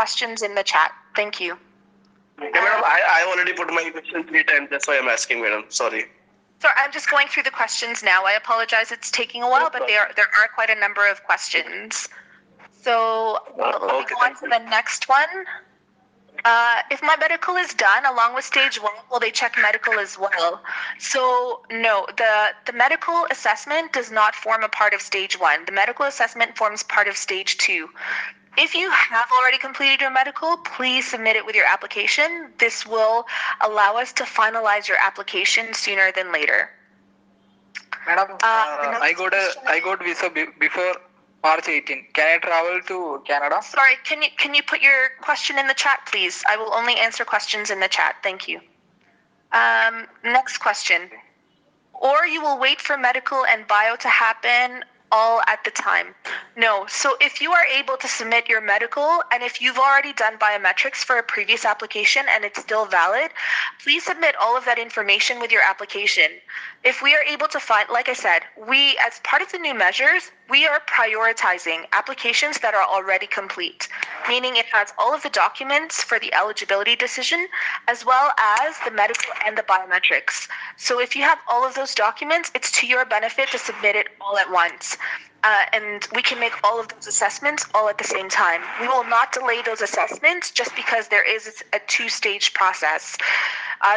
questions in the chat. Thank you. Yeah, madam, I already put my question 3 times. That's why I'm asking, madam. Sorry. So I'm just going through the questions now. I apologize it's taking a while, but there are quite a number of questions. So let me go on to the next one. If my medical is done along with stage 1, will they check medical as well? So no, the medical assessment does not form a part of stage 1. The medical assessment forms part of stage 2. If you have already completed your medical, please submit it with your application. This will allow us to finalize your application sooner than later. Madam, I got visa before March 18. Can I travel to Canada? Sorry, can you put your question in the chat, please? I will only answer questions in the chat. Thank you. Next question. Or you will wait for medical and bio to happen all at the time. No, so if you are able to submit your medical and if you've already done biometrics for a previous application and it's still valid, please submit all of that information with your application. If we are able to find, like I said, we, as part of the new measures, we are prioritizing applications that are already complete, meaning it has all of the documents for the eligibility decision, as well as the medical and the biometrics. So if you have all of those documents, it's to your benefit to submit it all at once. And we can make all of those assessments all at the same time. We will not delay those assessments just because there is a two-stage process.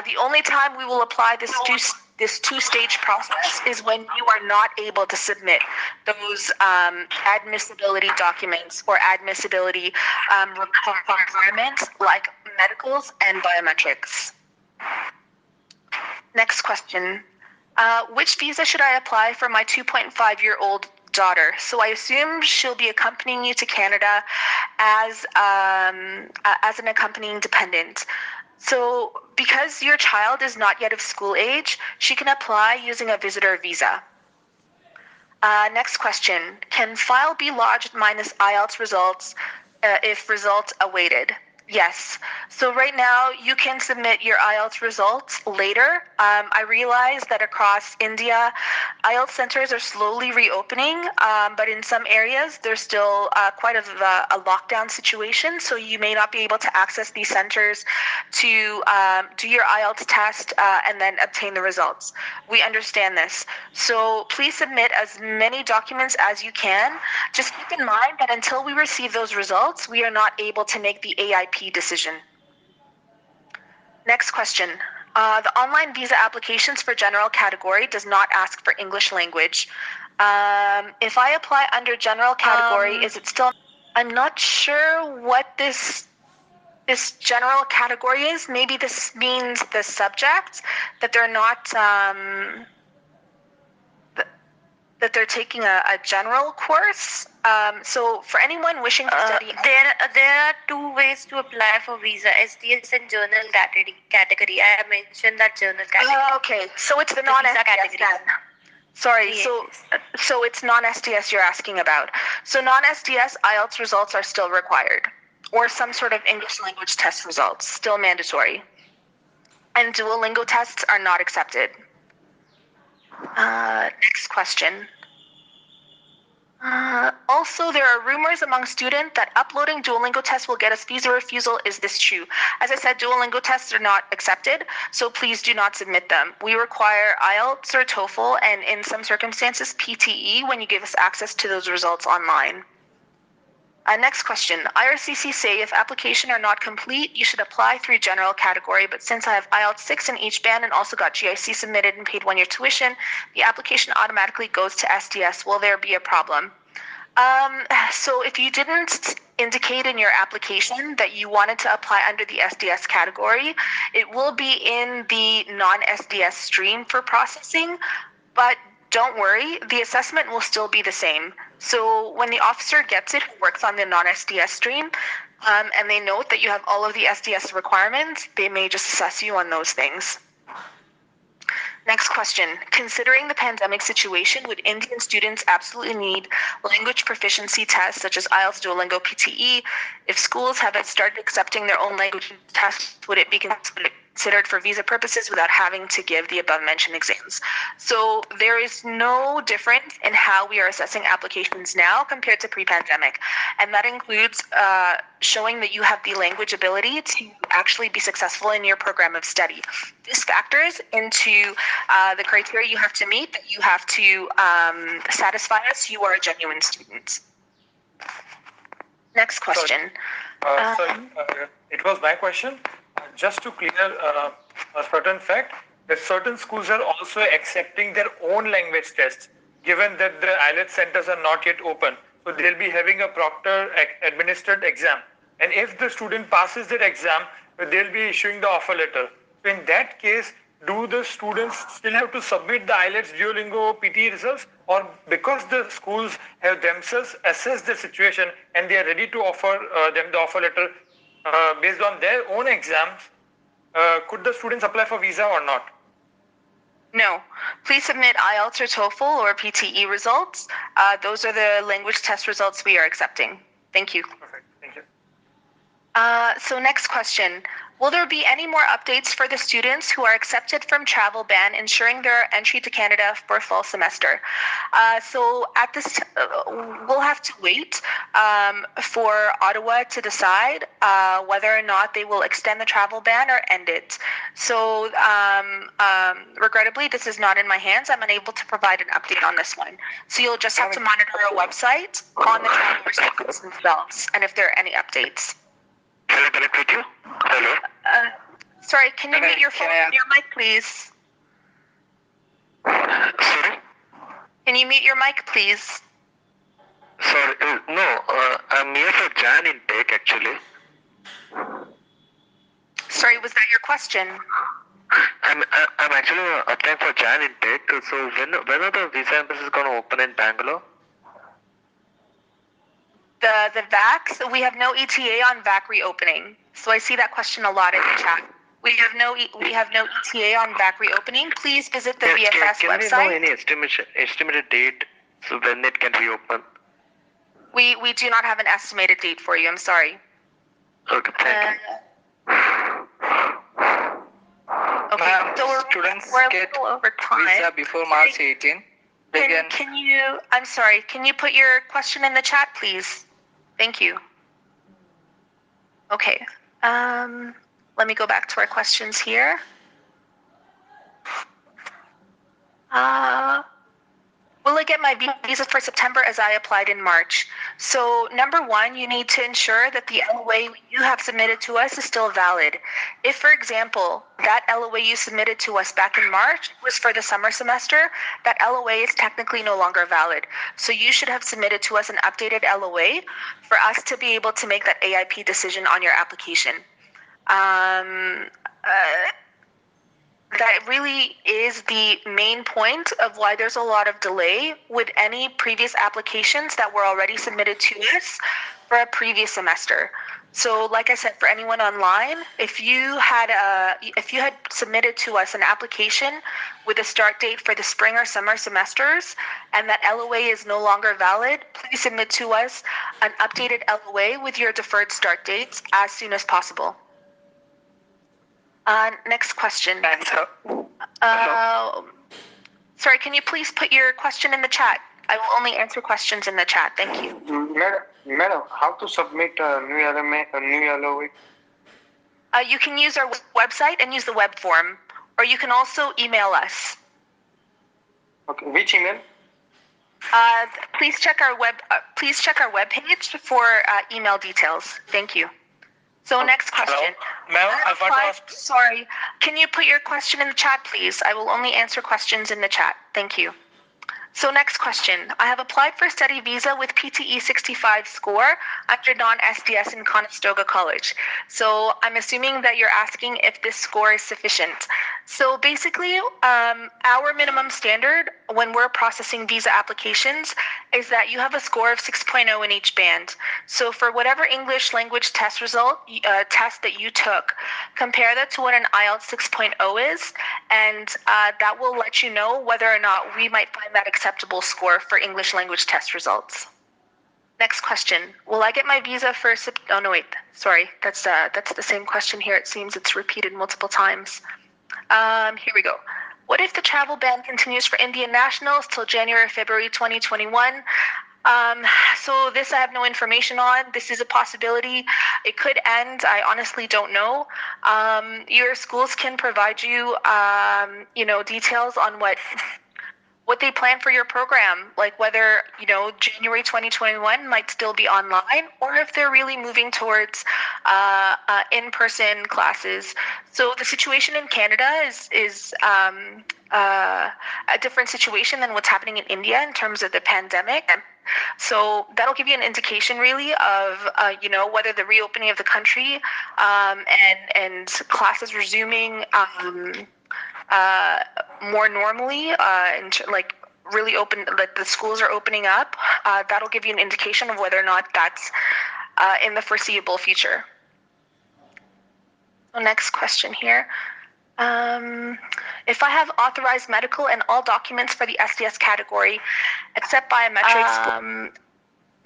The only time we will apply this two-stage process is when you are not able to submit those admissibility documents or admissibility requirements like medicals and biometrics. Next question. Which visa should I apply for my 2.5-year-old daughter? So I assume she'll be accompanying you to Canada as an accompanying dependent. So because your child is not yet of school age, she can apply using a visitor visa. Next question. Can file be lodged minus IELTS results if results awaited? Yes. So right now you can submit your IELTS results later. I realize that across India, IELTS centers are slowly reopening, but in some areas there's still quite a lockdown situation. So you may not be able to access these centers to do your IELTS test and then obtain the results. We understand this. So please submit as many documents as you can. Just keep in mind that until we receive those results, we are not able to make the AIP decision. Next question. The online visa applications for general category does not ask for English language. If I apply under general category, is it still... I'm not sure what this general category is. Maybe this means the subject, that they're not... that they're taking a general course. So for anyone wishing to study... There are two ways to apply for visa, SDS and journal category. I have mentioned that journal category. Okay, so it's the non-SDS then. Sorry, yes. So it's non-SDS you're asking about. So non-SDS IELTS results are still required, or some sort of English language test results, still mandatory. And Duolingo tests are not accepted. Next question. Also, there are rumors among students that uploading Duolingo tests will get us visa refusal. Is this true? As I said, Duolingo tests are not accepted, so please do not submit them. We require IELTS or TOEFL, and in some circumstances, PTE, when you give us access to those results online. Next question. IRCC say if application are not complete, you should apply through general category, but since I have IELTS 6 in each band and also got GIC submitted and paid 1-year tuition, the application automatically goes to SDS. Will there be a problem? So if you didn't indicate in your application that you wanted to apply under the SDS category, it will be in the non-SDS stream for processing, but don't worry, the assessment will still be the same. So when the officer gets it, who works on the non-SDS stream, and they note that you have all of the SDS requirements, they may just assess you on those things. Next question. Considering the pandemic situation, would Indian students absolutely need language proficiency tests such as IELTS, Duolingo, PTE? If schools haven't started accepting their own language tests, would it be considered considered for visa purposes without having to give the above mentioned exams. So there is no difference in how we are assessing applications now compared to pre-pandemic. And that includes showing that you have the language ability to actually be successful in your program of study. This factors into the criteria you have to meet, that you have to satisfy us you are a genuine student. Next question. It was my question. Just to clear a certain fact, that certain schools are also accepting their own language tests, given that the IELTS centers are not yet open. So they'll be having a proctor administered exam. And if the student passes that exam, they'll be issuing the offer letter. So in that case, do the students still have to submit the IELTS Duolingo PT results, or because the schools have themselves assessed the situation and they are ready to offer them the offer letter based on their own exams, could the students apply for visa or not? No. Please submit IELTS or TOEFL or PTE results. Those are the language test results we are accepting. Thank you. Perfect. Thank you. So next question. Will there be any more updates for the students who are accepted from travel ban, ensuring their entry to Canada for fall semester? So at this, we'll have to wait for Ottawa to decide whether or not they will extend the travel ban or end it. So regrettably, this is not in my hands. I'm unable to provide an update on this one. So you'll just have to monitor our website on the travel restrictions themselves, and if there are any updates. Can I connect with you? Hello? Sorry, can you mute your phone and your mic, please? Sorry? Can you mute your mic, please? Sorry, no, I'm here for Jan intake actually. Sorry, was that your question? I'm actually applying for Jan intake. So when are the visa embassies going to open in Bangalore? The VAC, we have no ETA on VAC reopening. So I see that question a lot in the chat. We have no ETA on VAC reopening. Please visit the VFS can website. Can we know any estimated date so when it can reopen? We do not have an estimated date for you. I'm sorry. Okay, thank you. Okay, so students we're a get little over time. visa before March 18. Can you? I'm sorry. Can you put your question in the chat, please? Thank you. Okay. Let me go back to our questions here. Will I get my visa for September as I applied in March? So number one, you need to ensure that the LOA you have submitted to us is still valid. If, for example, that LOA you submitted to us back in March was for the summer semester, that LOA is technically no longer valid. So you should have submitted to us an updated LOA for us to be able to make that AIP decision on your application. That really is the main point of why there's a lot of delay with any previous applications that were already submitted to us for a previous semester. So like I said, for anyone online, if you had submitted to us an application with a start date for the spring or summer semesters and that LOA is no longer valid, please submit to us an updated LOA with your deferred start dates as soon as possible. Next question. Sorry, can you please put your question in the chat? I will only answer questions in the chat. Thank you. Madam, how to submit a new LOA? You can use our website and use the web form, or you can also email us. Okay, which email? Please check our web page for email details. Thank you. So next question. Ma'am, I want to ask. Sorry, can you put your question in the chat, please? I will only answer questions in the chat. Thank you. So next question. I have applied for study visa with PTE 65 score under non-SDS in Conestoga College. So I'm assuming that you're asking if this score is sufficient. So basically, our minimum standard when we're processing visa applications is that you have a score of 6.0 in each band. So for whatever English language test test that you took, compare that to what an IELTS 6.0 is, and that will let you know whether or not we might find that acceptable score for English language test results. Next question. Will I get my visa for oh no wait, sorry. That's the same question here. It seems it's repeated multiple times. Here we go. What if the travel ban continues for Indian nationals till January, February 2021? So this I have no information on. This is a possibility. It could end. I honestly don't know. Your schools can provide you, details on what they plan for your program, like whether, January 2021 might still be online or if they're really moving towards in-person classes. So the situation in Canada is a different situation than what's happening in India in terms of the pandemic. So that'll give you an indication really of, whether the reopening of the country and classes resuming more normally, like really open, like the schools are opening up, that'll give you an indication of whether or not that's in the foreseeable future. So next question here. If I have authorized medical and all documents for the SDS category, except biometrics,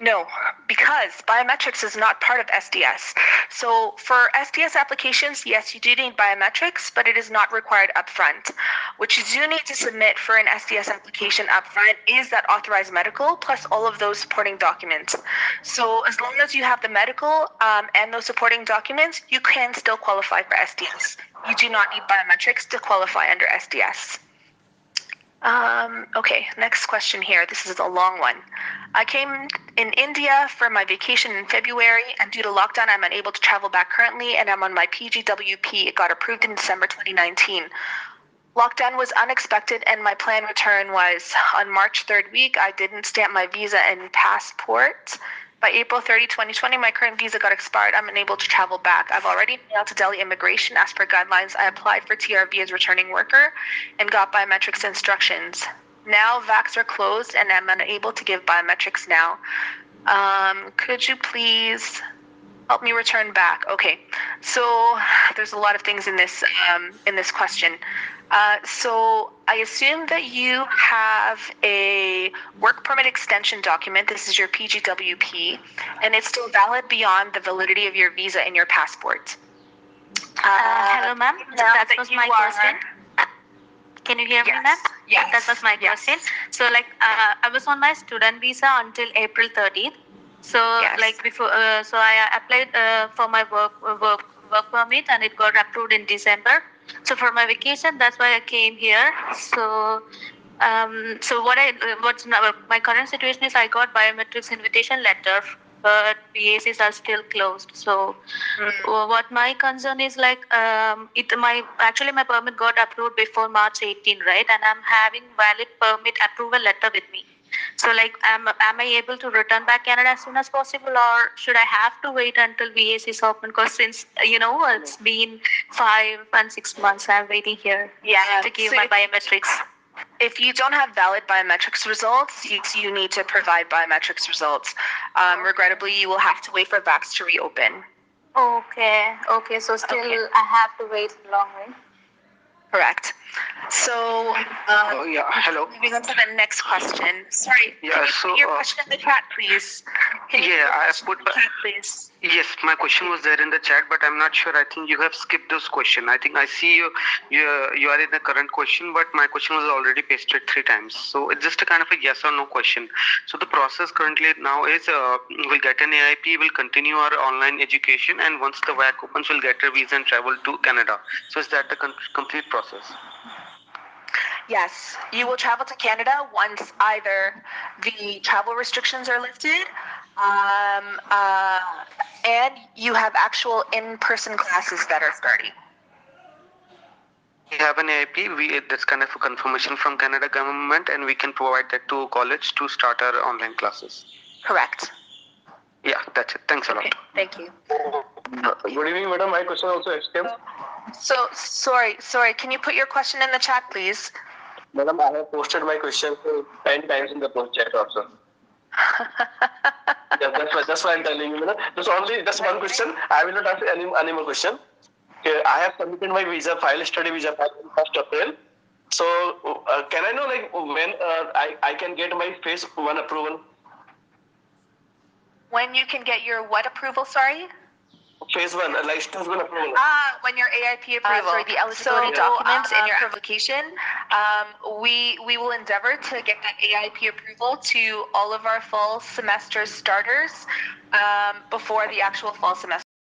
no, because biometrics is not part of SDS. So for SDS applications, yes, you do need biometrics, but it is not required upfront. What you do need to submit for an SDS application upfront is that authorized medical plus all of those supporting documents. So as long as you have the medical and those supporting documents, you can still qualify for SDS. You do not need biometrics to qualify under SDS. Okay, next question here. This is a long one. I came in India for my vacation in February, and due to lockdown, I'm unable to travel back currently, and I'm on my PGWP. It got approved in December 2019. Lockdown was unexpected, and my planned return was on March 3rd week. I didn't stamp my visa and passport. By April 30, 2020, my current visa got expired. I'm unable to travel back. I've already mailed to Delhi Immigration. As per guidelines, I applied for TRV as returning worker and got biometrics instructions. Now VACs are closed and I'm unable to give biometrics now. Could you please help me return back? Okay, so there's a lot of things in this question. So I assume that you have a work permit extension document. This is your PGWP, and it's still valid beyond the validity of your visa and your passport. Hello, ma'am. That was my question. Can you hear me, ma'am? Yes. That was my question. So, I was on my student visa until April 30th. So, before, so I applied for my work permit, and it got approved in December. So for my vacation, that's why I came here. So, what's now, my current situation is I got biometrics invitation letter, but BACs are still closed. So, what my concern is my permit got approved before March 18, right? And I'm having valid permit approval letter with me. So, am I able to return back Canada as soon as possible, or should I have to wait until VAC is open? Because since it's been 5 and 6 months, I'm waiting here to give my biometrics. If you don't have valid biometrics results, you need to provide biometrics results. Regrettably, you will have to wait for VACs to reopen. Okay. So still I have to wait long, right? Correct. So, hello. moving on to the next question. Sorry, can you put your question in the chat, please? I put chat, please. Yes, my question was there in the chat, but I'm not sure. I think you have skipped those question. I think I see you are in the current question, but my question was already pasted 3 times. So it's just a kind of a yes or no question. So the process currently now is we'll get an AIP, we'll continue our online education, and once the VAC opens, we'll get a visa and travel to Canada. So is that the complete process? Yes, you will travel to Canada once either the travel restrictions are lifted and you have actual in-person classes that are starting. We have an AIP, that's kind of a confirmation from Canada government, and we can provide that to college to start our online classes. Correct. Yeah, that's it. Thanks a lot. Okay, thank you. Good evening, madam. My question also escaped. So, sorry, can you put your question in the chat, please? Madam, I have posted my question 10 times in the post chat also. That's why I'm telling you, madam. Just one question. I will not ask any more question. Okay, I have submitted my visa file, study visa file on 1st April. So, can I know when I can get my phase 1 approval? When you can get your what approval, sorry? Phase 1, like students will approval. When your AIP approval. Sorry, the eligibility documents in your application, we will endeavor to get that AIP approval to all of our fall semester starters before the actual fall semester.